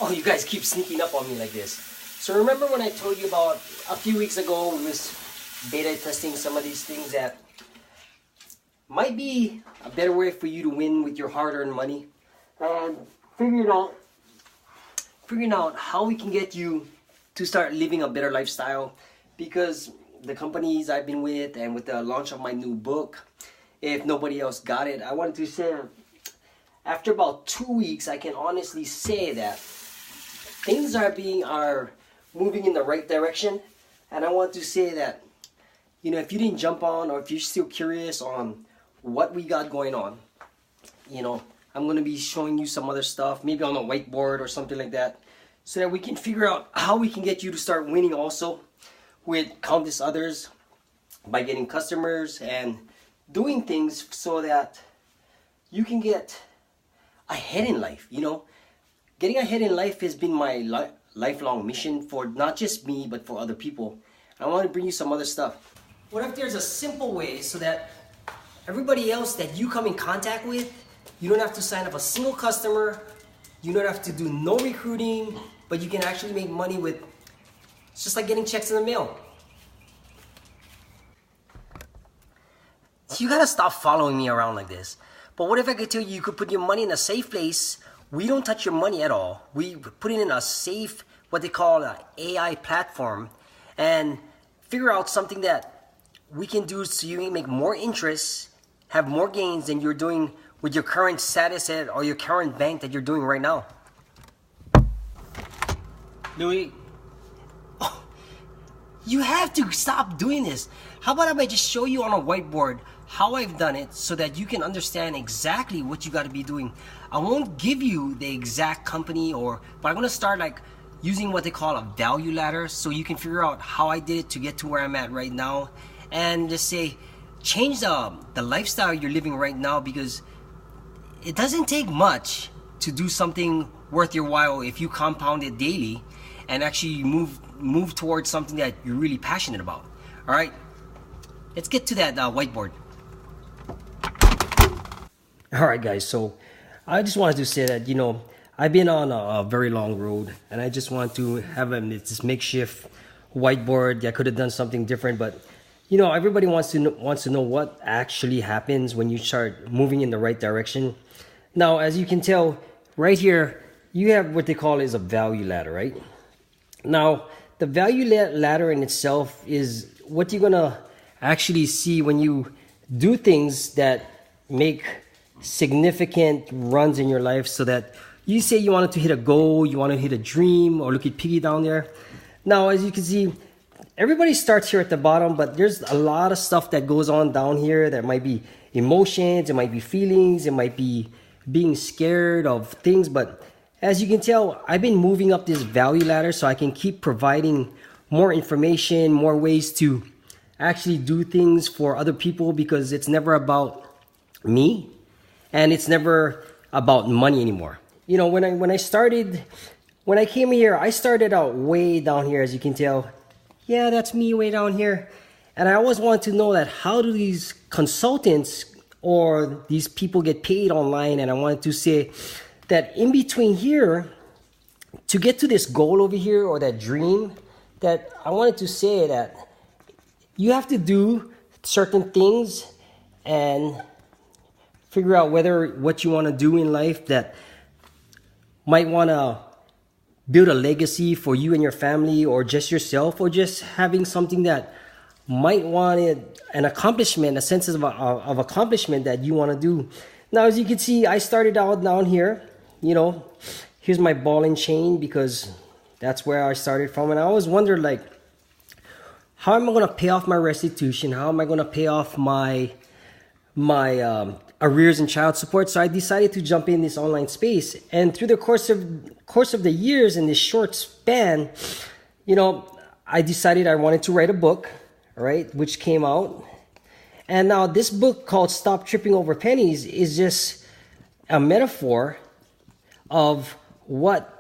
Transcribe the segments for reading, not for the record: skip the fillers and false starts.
Oh, you guys keep sneaking up on me like this. So remember when I told you about a few weeks ago we was beta testing some of these things that might be a better way for you to win with your hard-earned money, and figuring out how we can get you to start living a better lifestyle. Because the companies I've been with and with the launch of my new book, if nobody else got it, I wanted to say after about 2 weeks I can honestly say that things are moving in the right direction. And I want to say that, you know, if you didn't jump on, or if you're still curious on what we got going on, you know, I'm going to be showing you some other stuff, maybe on a whiteboard or something like that, so that we can figure out how we can get you to start winning also with countless others by getting customers and doing things so that you can get ahead in life. You know, getting ahead in life has been my lifelong mission for not just me, but for other people. I want to bring you some other stuff. What if there's a simple way so that everybody else that you come in contact with, you don't have to sign up a single customer, you don't have to do no recruiting, but you can actually make money with, it's just like getting checks in the mail. You gotta stop following me around like this. But what if I could tell you could put your money in a safe place? We don't touch your money at all. We put it in a safe, what they call an AI platform, and figure out something that we can do so you can make more interest, have more gains than you're doing with your current status at or your current bank that you're doing right now. Louis, oh, you have to stop doing this. How about if I just show you on a whiteboard how I've done it so that you can understand exactly what you got to be doing. I won't give you the exact company, but I'm going to start like using what they call a value ladder so you can figure out how I did it to get to where I'm at right now, and just say change the lifestyle you're living right now, because it doesn't take much to do something worth your while if you compound it daily and actually move towards something that you're really passionate about. All right, let's get to that whiteboard. All right, guys, so I just wanted to say that, you know, I've been on a very long road, and I just want to have this makeshift whiteboard. I could have done something different, but you know, everybody wants to know what actually happens when you start moving in the right direction. Now, as you can tell right here, you have what they call is a value ladder, right? Now, the value ladder in itself is what you're gonna actually see when you do things that make significant runs in your life. So that you say you wanted to hit a goal, you want to hit a dream, or look at Piggy down there. Now, as you can see, everybody starts here at the bottom, but there's a lot of stuff that goes on down here. That might be emotions, it might be feelings, it might be being scared of things. But as you can tell, I've been moving up this value ladder so I can keep providing more information, more ways to actually do things for other people, because it's never about me and it's never about money anymore. You know, when I came here, I started out way down here, as you can tell. Yeah, that's me way down here. And I always wanted to know that how do these consultants or these people get paid online? And I wanted to say that in between here, to get to this goal over here, or that dream, that I wanted to say that you have to do certain things and figure out what you want to do in life that might want to build a legacy for you and your family, or just yourself, or just having something that might want an accomplishment, a sense of accomplishment that you want to do. Now, as you can see, I started out down here. You know, here's my ball and chain, because that's where I started from. And I always wondered, like, how am I going to pay off my restitution? How am I going to pay off my arrears and child support? So I decided to jump in this online space, and through the course of the years in this short span, you know, I decided I wanted to write a book, right, which came out. And now this book called Stop Tripping Over Pennies is just a metaphor of what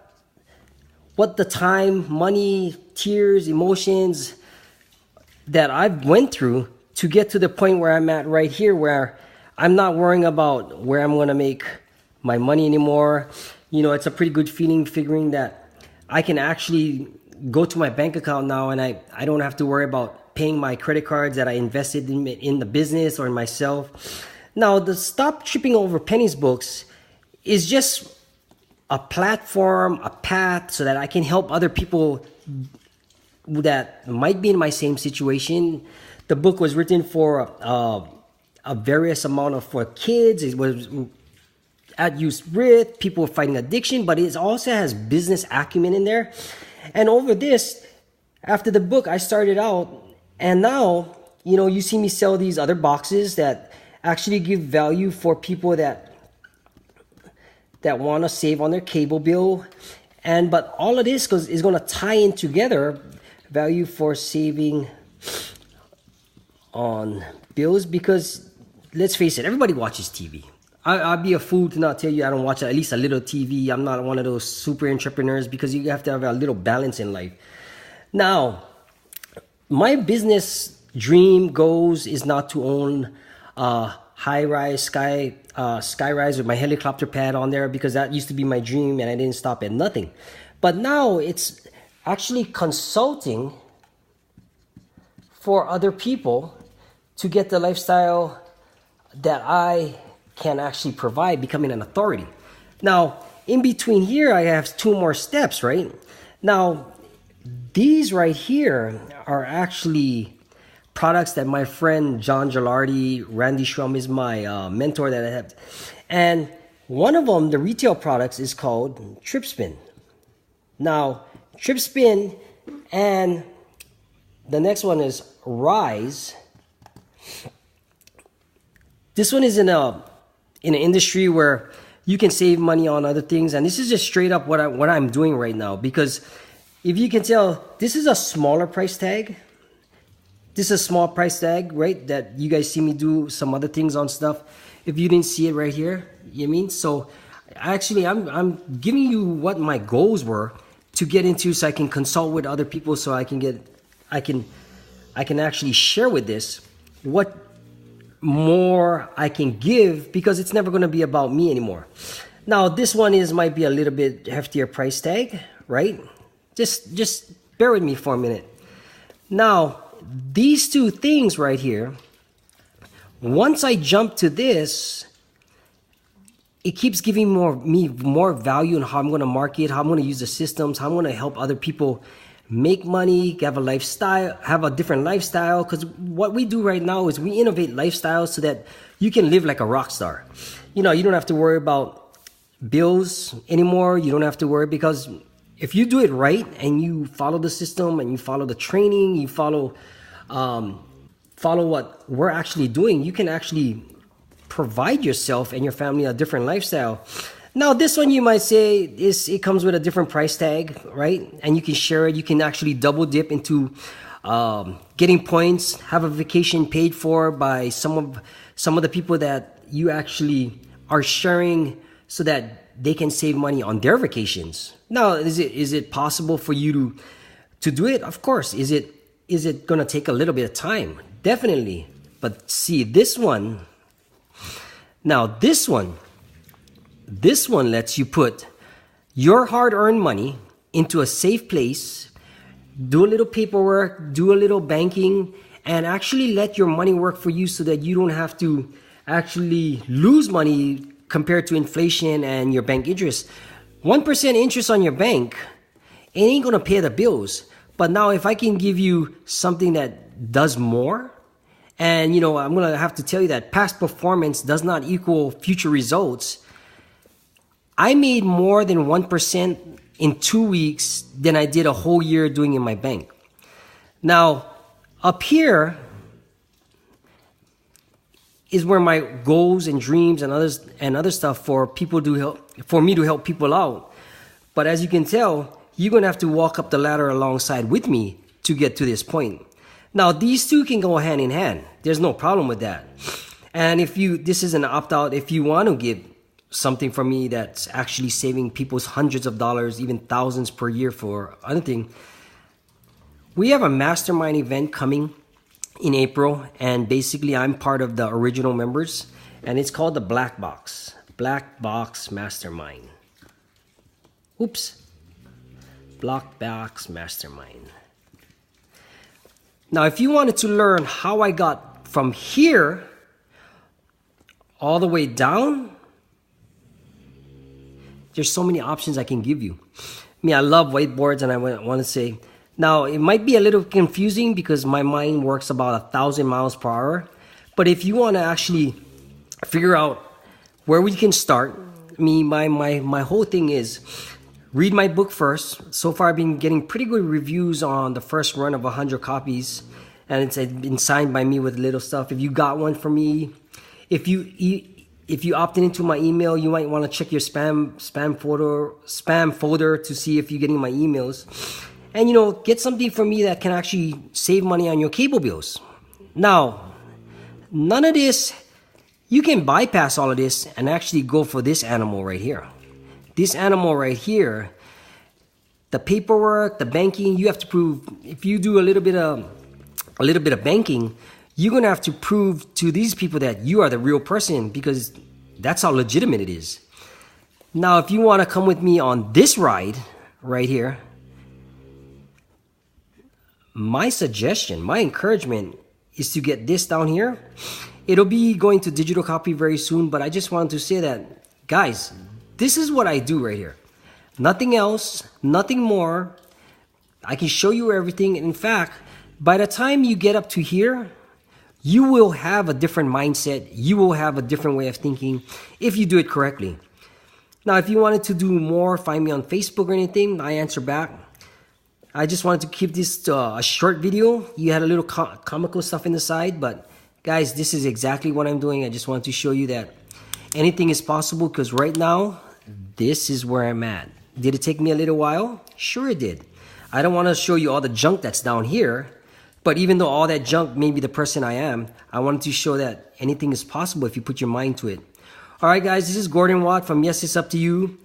the time, money, tears, emotions that I've went through to get to the point where I'm at right here, where I'm not worrying about where I'm going to make my money anymore. it's a pretty good feeling figuring that I can actually go to my bank account now, and I don't have to worry about paying my credit cards that I invested in the business or in myself. Now, the Stop Tripping Over Pennies books is just a platform, a path, so that I can help other people that might be in my same situation. The book was written for a various amount of for kids. It was at use with people fighting addiction, but it also has business acumen in there. And over this, after the book, I started out, and now you see me sell these other boxes that actually give value for people that want to save on their cable bill. But all of this is going to tie in together value for saving on bills, because let's face it, everybody watches TV. I'd be a fool to not tell you I don't watch at least a little TV. I'm not one of those super entrepreneurs, because you have to have a little balance in life. Now, my business dream goals is not to own a high-rise skyrise with my helicopter pad on there, because that used to be my dream and I didn't stop at nothing. But now it's actually consulting for other people to get the lifestyle that I can actually provide, becoming an authority. Now, in between here, I have 2 more steps, right? Now, these right here are actually products that my friend John Gilardi, Randy Shrum is my mentor that I have. And one of them, the retail products, is called TripSpin. Now, TripSpin, and the next one is Rise. This one is in an industry where you can save money on other things, and this is just straight up what I'm doing right now. Because if you can tell, this is a smaller price tag. This is a small price tag, right? That you guys see me do some other things on stuff. If you didn't see it right here, you know what I mean? So actually, I'm giving you what my goals were to get into, so I can consult with other people, so I can actually share with this what more I can give, because it's never going to be about me anymore. Now, this one might be a little bit heftier price tag, right? Just bear with me for a minute. Now, these 2 things right here, once I jump to this, it keeps giving me more value on how I'm going to market, how I'm going to use the systems, how I'm going to help other people make money, have a different lifestyle. Because what we do right now is we innovate lifestyles so that you can live like a rock star. You don't have to worry about bills anymore. You don't have to worry, because if you do it right and you follow the system and you follow the training, you follow what we're actually doing, you can actually provide yourself and your family a different lifestyle. Now, this one you might say it comes with a different price tag, right? And you can share it. You can actually double dip into getting points, have a vacation paid for by some of the people that you actually are sharing, so that they can save money on their vacations. Now, is it possible for you to do it? Of course. Is it going to take a little bit of time? Definitely. But see, this one lets you put your hard-earned money into a safe place, do a little paperwork, do a little banking, and actually let your money work for you, so that you don't have to actually lose money compared to inflation and your bank interest. 1% interest on your bank, it ain't going to pay the bills. But now, if I can give you something that does more, and I'm going to have to tell you that past performance does not equal future results. I made more than 1% in 2 weeks than I did a whole year doing in my bank. Now, up here is where my goals and dreams and other stuff for me to help people out. But as you can tell, you're going to have to walk up the ladder alongside with me to get to this point. Now, these 2 can go hand in hand. There's no problem with that. And this is an opt-out, if you want to get something from me that's actually saving people's hundreds of dollars, even thousands per year for other thing, we have a mastermind event coming in April, and basically I'm part of the original members, and it's called the Black Box Mastermind. Oops. Block box mastermind. Now, if you wanted to learn how I got from here all the way down, there's so many options I can give you. I mean, I love whiteboards, and I want to say, now it might be a little confusing because my mind works about 1,000 miles per hour. But if you want to actually figure out where we can start, I mean, my whole thing is read my book first. So far, I've been getting pretty good reviews on the first run of 100 copies, and it's been signed by me with little stuff. If you got one from me, if you opted into my email, you might want to check your spam folder to see if you're getting my emails, and get something from me that can actually save money on your cable bills. Now, none of this. You can bypass all of this and actually go for this animal right here. This animal right here, the paperwork, the banking, you have to prove. If you do a little bit of banking, you're gonna have to prove to these people that you are the real person, because that's how legitimate it is. Now, if you want to come with me on this ride right here, my suggestion, my encouragement is to get this down here. It'll be going to digital copy very soon, but I just wanted to say that, guys, this is what I do right here. Nothing else, nothing more. I can show you everything. In fact, by the time you get up to here, you will have a different mindset. You will have a different way of thinking if you do it correctly. Now, if you wanted to do more, find me on Facebook or anything, I answer back. I just wanted to keep this a short video. You had a little comical stuff in the side, but guys, this is exactly what I'm doing. I just wanted to show you that anything is possible, because right now, this is where I'm at. Did it take me a little while? Sure it did. I don't want to show you all the junk that's down here, but even though all that junk may be the person I am, I wanted to show that anything is possible if you put your mind to it. All right, guys, this is Gordon Watt from Yes, It's Up to You.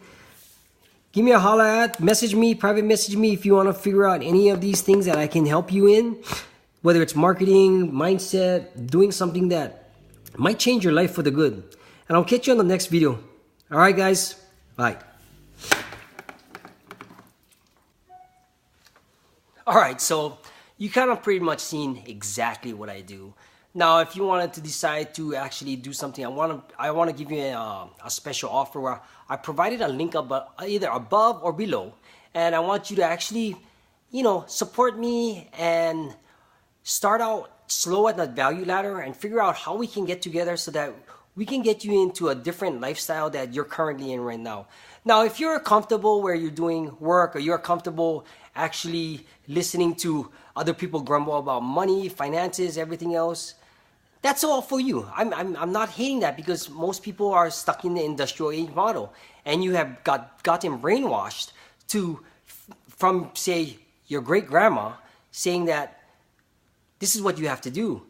Give me a holla message me, private message me if you want to figure out any of these things that I can help you in. Whether it's marketing, mindset, doing something that might change your life for the good. And I'll catch you on the next video. All right, guys. Bye. All right, so you kind of pretty much seen exactly what I do. Now, if you wanted to decide to actually do something, I want to give you a special offer where I provided a link either above or below. And I want you to actually, support me and start out slow at that value ladder and figure out how we can get together so that we can get you into a different lifestyle that you're currently in right now. Now, if you're comfortable where you're doing work, or you're comfortable actually listening to other people grumble about money, finances, everything else, that's all for you. I'm not hating that, because most people are stuck in the industrial age model, and you have gotten brainwashed from say your great grandma saying that this is what you have to do.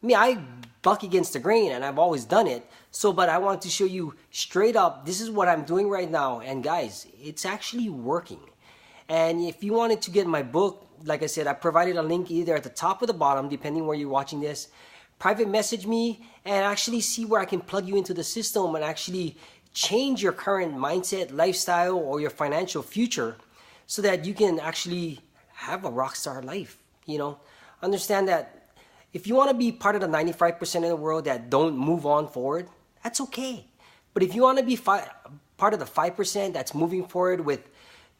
I buck against the grain, and I've always done it. But I want to show you straight up, this is what I'm doing right now. And guys, it's actually working. And if you wanted to get my book, like I said, I provided a link either at the top or the bottom, depending where you're watching this. Private message me and actually see where I can plug you into the system and actually change your current mindset, lifestyle, or your financial future so that you can actually have a rock star life. Understand that if you want to be part of the 95% of the world that don't move on forward, that's okay. But if you want to be part of the 5% that's moving forward with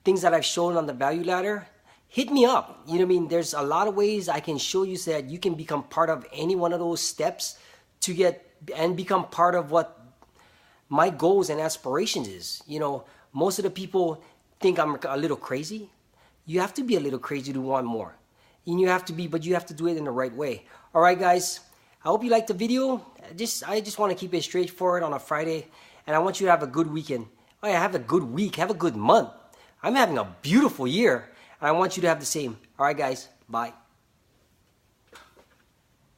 things that I've shown on the value ladder, hit me up. There's a lot of ways I can show you so that you can become part of any one of those steps to get and become part of what my goals and aspirations is. Most of the people think I'm a little crazy. You have to be a little crazy to want more. And but you have to do it in the right way. All right, guys. I hope you liked the video. I just want to keep it straightforward on a Friday, and I want you to have a good weekend. Oh yeah, have a good week. Have a good month. I'm having a beautiful year, and I want you to have the same. All right, guys. Bye.